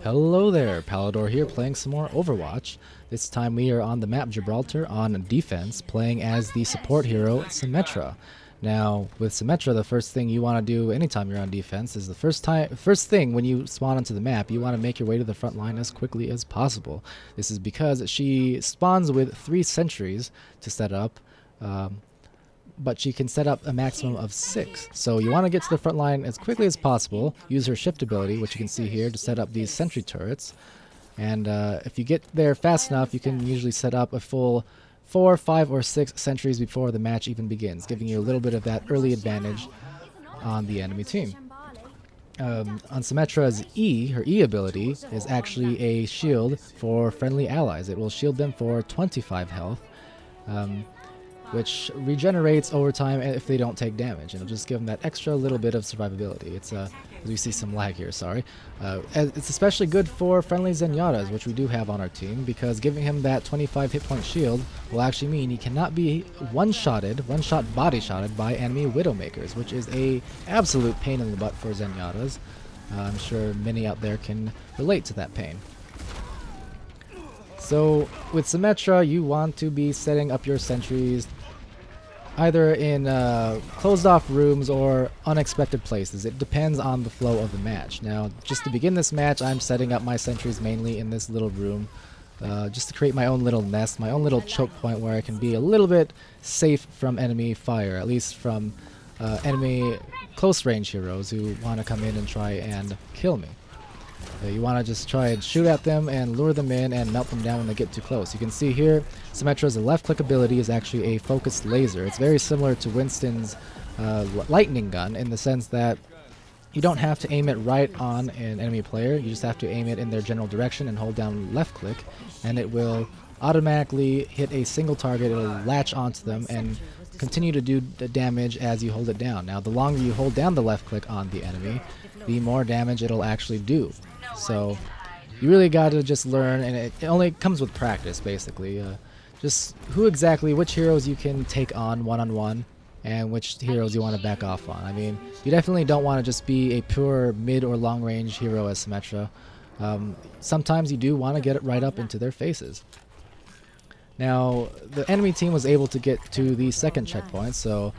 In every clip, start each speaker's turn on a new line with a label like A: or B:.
A: Hello there, Palador here playing some more Overwatch. This time we are on the map Gibraltar on defense, playing as the support hero Symmetra. Now, with Symmetra, the first thing you want to do anytime you're on defense is the first thing when you spawn onto the map, you want to make your way to the front line as quickly as possible. This is because she spawns with 3 sentries to set up. But she can set up a maximum of 6. So you want to get to the front line as quickly as possible, use her shift ability, which you can see here, to set up these sentry turrets. And if you get there fast enough, you can usually set up a full 4, 5, or 6 sentries before the match even begins, giving you a little bit of that early advantage on the enemy team. On Symmetra's her E ability is actually a shield for friendly allies. It will shield them for 25 health. Which regenerates over time if they don't take damage. It'll just give them that extra little bit of survivability. It's we see some lag here, sorry. It's especially good for friendly Zenyatas, which we do have on our team, because giving him that 25 hit point shield will actually mean he cannot be one-shot body shotted by enemy Widowmakers, which is a absolute pain in the butt for Zenyatas. I'm sure many out there can relate to that pain. So with Symmetra, you want to be setting up your sentries either in closed off rooms or unexpected places. It depends on the flow of the match. Now, just to begin this match, I'm setting up my sentries mainly in this little room, just to create my own little nest, my own little choke point where I can be a little bit safe from enemy fire, at least from enemy close range heroes who want to come in and try and kill me. You want to just try and shoot at them and lure them in and melt them down when they get too close. You can see here, Symmetra's left click ability is actually a focused laser. It's very similar to Winston's lightning gun in the sense that you don't have to aim it right on an enemy player. You just have to aim it in their general direction and hold down left click, and it will automatically hit a single target. It'll latch onto them and continue to do the damage as you hold it down. Now, the longer you hold down the left click on the enemy, the more damage it'll actually do. So you really got to just learn, and it only comes with practice, basically. Just which heroes you can take on one-on-one, and which heroes you want to back off on. I mean, you definitely don't want to just be a pure mid or long-range hero as Symmetra. Sometimes you do want to get it right up into their faces. Now, the enemy team was able to get to the second checkpoint, so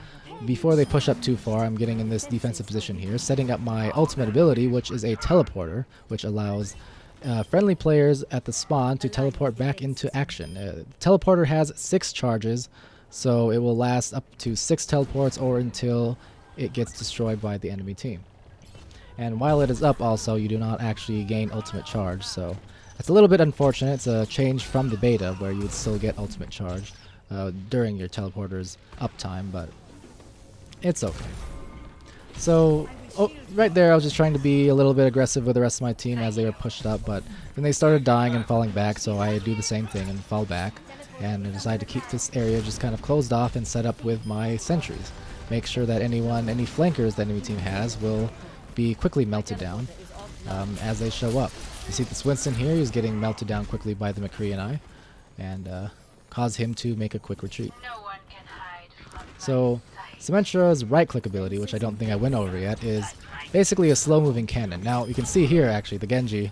A: before they push up too far, I'm getting in this defensive position here, setting up my ultimate ability, which is a teleporter, which allows friendly players at the spawn to teleport back into action. The teleporter has 6 charges, so it will last up to 6 teleports or until it gets destroyed by the enemy team. And while it is up also, you do not actually gain ultimate charge, so it's a little bit unfortunate. It's a change from the beta where you would still get ultimate charge during your teleporter's uptime, but it's okay. So, right there I was just trying to be a little bit aggressive with the rest of my team as they were pushed up, but then they started dying and falling back, so I do the same thing and fall back. And I decided to keep this area just kind of closed off and set up with my sentries. Make sure that any flankers the enemy team has will be quickly melted down as they show up. You see this Winston here, he's getting melted down quickly by the McCree and I, and cause him to make a quick retreat. So Symmetra's right-click ability, which I don't think I went over yet, is basically a slow-moving cannon. Now, you can see here, actually, the Genji,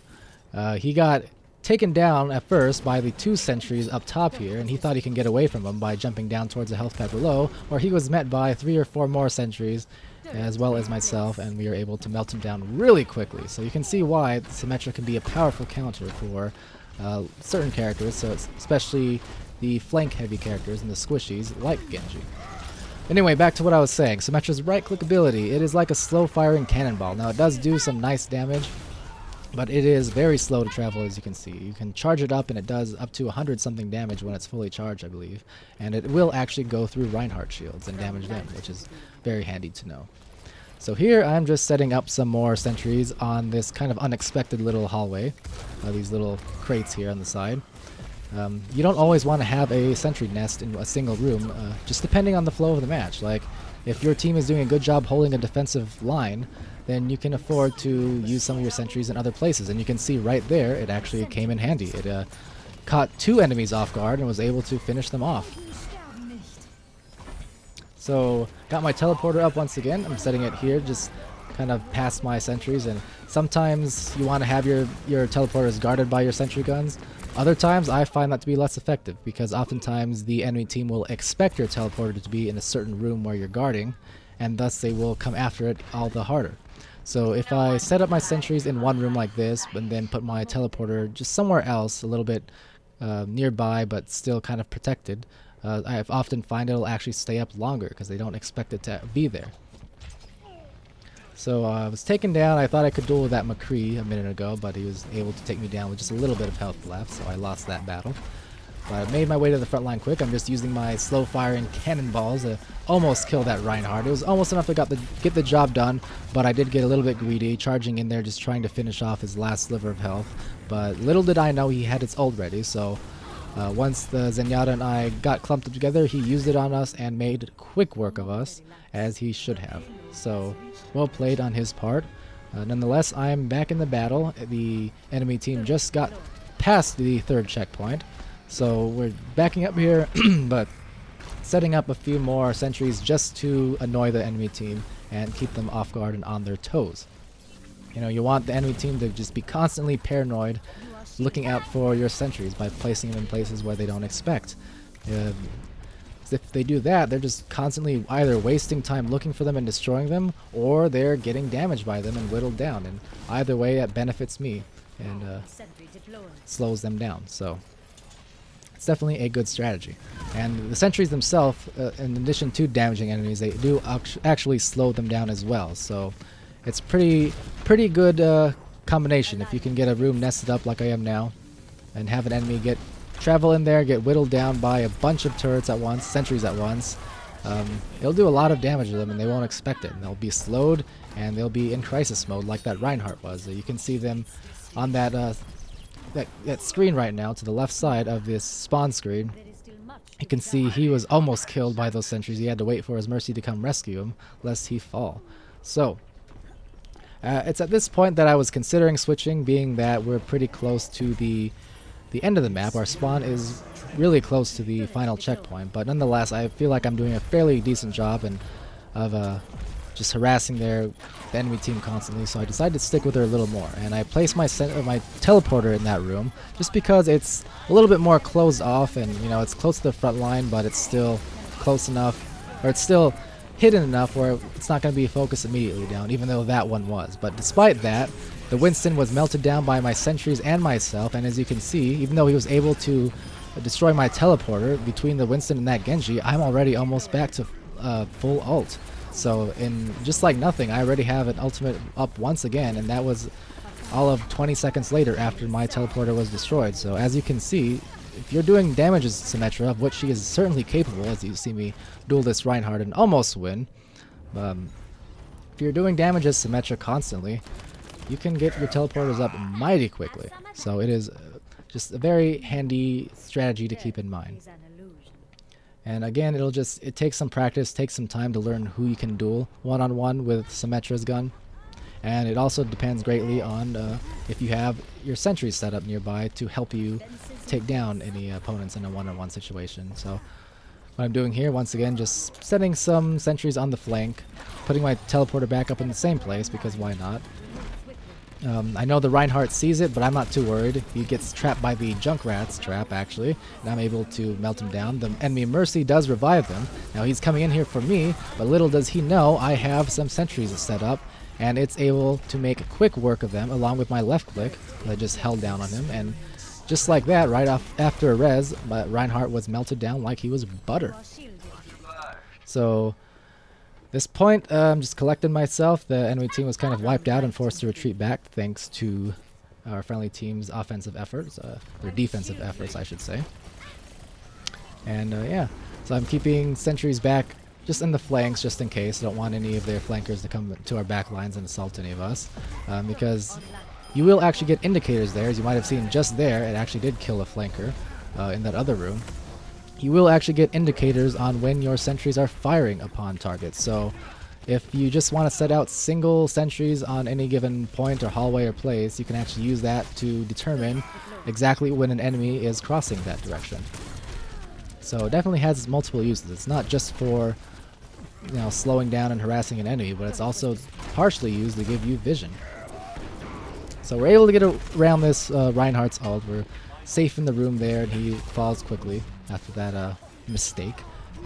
A: he got taken down at first by the 2 sentries up top here, and he thought he can get away from them by jumping down towards the health pad below, or he was met by 3 or 4 more sentries, as well as myself, and we were able to melt him down really quickly. So you can see why Symmetra can be a powerful counter for certain characters, so especially the flank-heavy characters and the squishies like Genji. Anyway, back to what I was saying. Symmetra's right-click ability, it is like a slow-firing cannonball. Now, it does do some nice damage, but it is very slow to travel, as you can see. You can charge it up, and it does up to 100-something damage when it's fully charged, I believe. And it will actually go through Reinhardt shields and damage them, which is very handy to know. So here, I'm just setting up some more sentries on this kind of unexpected little hallway. These little crates here on the side. You don't always want to have a sentry nest in a single room, just depending on the flow of the match. Like, if your team is doing a good job holding a defensive line, then you can afford to use some of your sentries in other places. And you can see right there, it actually came in handy. It caught 2 enemies off guard and was able to finish them off. So, got my teleporter up once again. I'm setting it here, just kind of past my sentries, and sometimes you want to have your teleporters guarded by your sentry guns. Other times I find that to be less effective, because oftentimes the enemy team will expect your teleporter to be in a certain room where you're guarding, and thus they will come after it all the harder. So if I set up my sentries in one room like this, and then put my teleporter just somewhere else, a little bit nearby but still kind of protected, I often find it'll actually stay up longer because they don't expect it to be there. So I was taken down. I thought I could duel with that McCree a minute ago, but he was able to take me down with just a little bit of health left, so I lost that battle. But I made my way to the front line quick. I'm just using my slow firing cannonballs to almost kill that Reinhardt. It was almost enough to get the job done, but I did get a little bit greedy, charging in there just trying to finish off his last sliver of health. But little did I know he had his ult ready, so once the Zenyatta and I got clumped together, he used it on us and made quick work of us, as he should have. So, well played on his part. Nonetheless, I'm back in the battle. The enemy team just got past the third checkpoint, so we're backing up here, but setting up a few more sentries just to annoy the enemy team and keep them off guard and on their toes. You know, you want the enemy team to just be constantly paranoid, looking out for your sentries by placing them in places where they don't expect. If they do that, they're just constantly either wasting time looking for them and destroying them, or they're getting damaged by them and whittled down. And either way, it benefits me and slows them down. So it's definitely a good strategy. And the sentries themselves, in addition to damaging enemies, they do actually slow them down as well. So it's pretty good combination. If you can get a room nested up like I am now, and have an enemy travel in there, get whittled down by a bunch of turrets at once, sentries at once, it'll do a lot of damage to them, and they won't expect it. And they'll be slowed, and they'll be in crisis mode like that Reinhardt was. You can see them on that screen right now to the left side of this spawn screen. You can see he was almost killed by those sentries. He had to wait for his mercy to come rescue him, lest he fall. So it's at this point that I was considering switching, being that we're pretty close to the end of the map. Our spawn is really close to the final checkpoint, but nonetheless I feel like I'm doing a fairly decent job of just harassing the enemy team constantly, so I decided to stick with her a little more, and I placed my teleporter in that room just because it's a little bit more closed off, and you know, it's close to the front line, but it's still close enough, or it's still hidden enough where it's not going to be focused immediately down, even though that one was. But despite that, the Winston was melted down by my sentries and myself, and as you can see, even though he was able to destroy my teleporter, between the Winston and that Genji, I'm already almost back to full ult. So in just like nothing, I already have an ultimate up once again, and that was all of 20 seconds later after my teleporter was destroyed. So as you can see, if you're doing damage as Symmetra, of which she is certainly capable, as you see me duel this Reinhardt and almost win, if you're doing damage as Symmetra constantly, you can get your teleporters up mighty quickly. So it is just a very handy strategy to keep in mind. And again, it takes some practice, takes some time to learn who you can duel one-on-one with Symmetra's gun. And it also depends greatly on if you have your sentries set up nearby to help you take down any opponents in a one-on-one situation. So what I'm doing here, once again, just setting some sentries on the flank, putting my teleporter back up in the same place, because why not? I know the Reinhardt sees it, but I'm not too worried. He gets trapped by the Junkrat's trap, actually, and I'm able to melt him down. The enemy Mercy does revive him. Now he's coming in here for me, but little does he know I have some sentries set up, and it's able to make quick work of them, along with my left click that I just held down on him, and just like that, right off after a res, Reinhardt was melted down like he was butter. So this point, I'm just collecting myself. The enemy team was kind of wiped out and forced to retreat back thanks to our friendly team's offensive efforts, their defensive efforts, I should say. And yeah, so I'm keeping sentries back just in the flanks, just in case. I don't want any of their flankers to come to our back lines and assault any of us, because you will actually get indicators there, as you might have seen just there. It actually did kill a flanker in that other room. You will actually get indicators on when your sentries are firing upon targets. So if you just want to set out single sentries on any given point or hallway or place, you can actually use that to determine exactly when an enemy is crossing that direction. So it definitely has multiple uses. It's not just for slowing down and harassing an enemy, but it's also partially used to give you vision. So we're able to get around this Reinhardt's ult. We're safe in the room there, and he falls quickly after that mistake.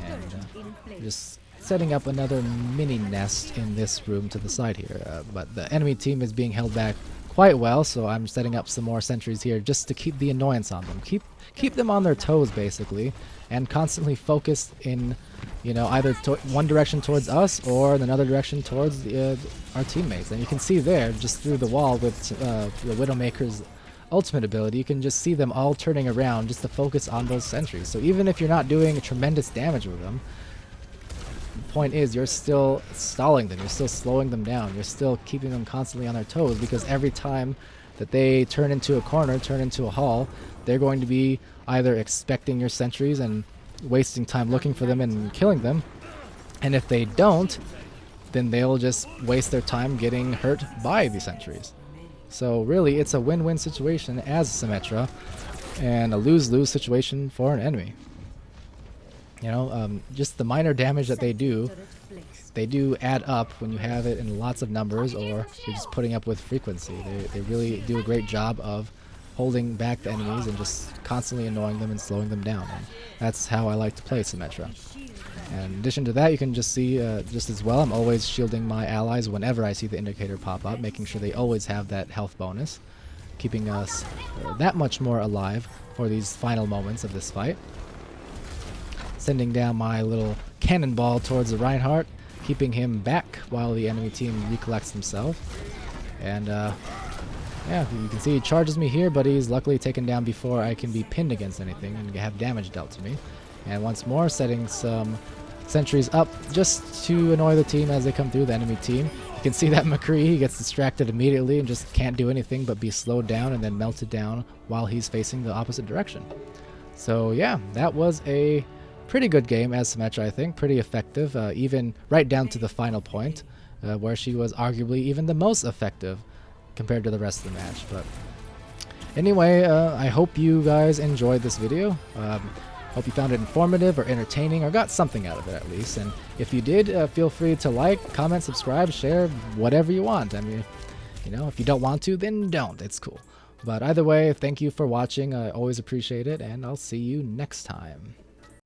A: And just setting up another mini nest in this room to the side here. But the enemy team is being held back quite well, so I'm setting up some more sentries here just to keep the annoyance on them. Keep them on their toes, basically, and constantly focused in, either one direction towards us or another direction towards our teammates. And you can see there, just through the wall with the Widowmaker's ultimate ability, you can just see them all turning around just to focus on those sentries. So even if you're not doing tremendous damage with them, the point is you're still stalling them, you're still slowing them down, you're still keeping them constantly on their toes, because every time that they turn into a corner, turn into a hall, they're going to be either expecting your sentries and wasting time looking for them and killing them, and if they don't, then they'll just waste their time getting hurt by the sentries. So really, it's a win-win situation as Symmetra, and a lose-lose situation for an enemy. Just the minor damage that they do add up when you have it in lots of numbers, or you're just putting up with frequency. They really do a great job of holding back the enemies and just constantly annoying them and slowing them down. And that's how I like to play Symmetra. And in addition to that, you can just see just as well, I'm always shielding my allies whenever I see the indicator pop up, making sure they always have that health bonus, keeping us that much more alive for these final moments of this fight. Sending down my little cannonball towards the Reinhardt, keeping him back while the enemy team recollects himself. And yeah, you can see he charges me here, but he's luckily taken down before I can be pinned against anything and have damage dealt to me. And once more, setting some sentries up just to annoy the team as they come through, the enemy team. You can see that McCree, he gets distracted immediately and just can't do anything but be slowed down and then melted down while he's facing the opposite direction. So yeah, that was a pretty good game as Symmetra, I think. Pretty effective, even right down to the final point, where she was arguably even the most effective compared to the rest of the match. But anyway, I hope you guys enjoyed this video. Hope you found it informative or entertaining, or got something out of it at least. And if you did, feel free to like, comment, subscribe, share, whatever you want. I mean, if you don't want to, then don't. It's cool. But either way, thank you for watching. I always appreciate it, and I'll see you next time.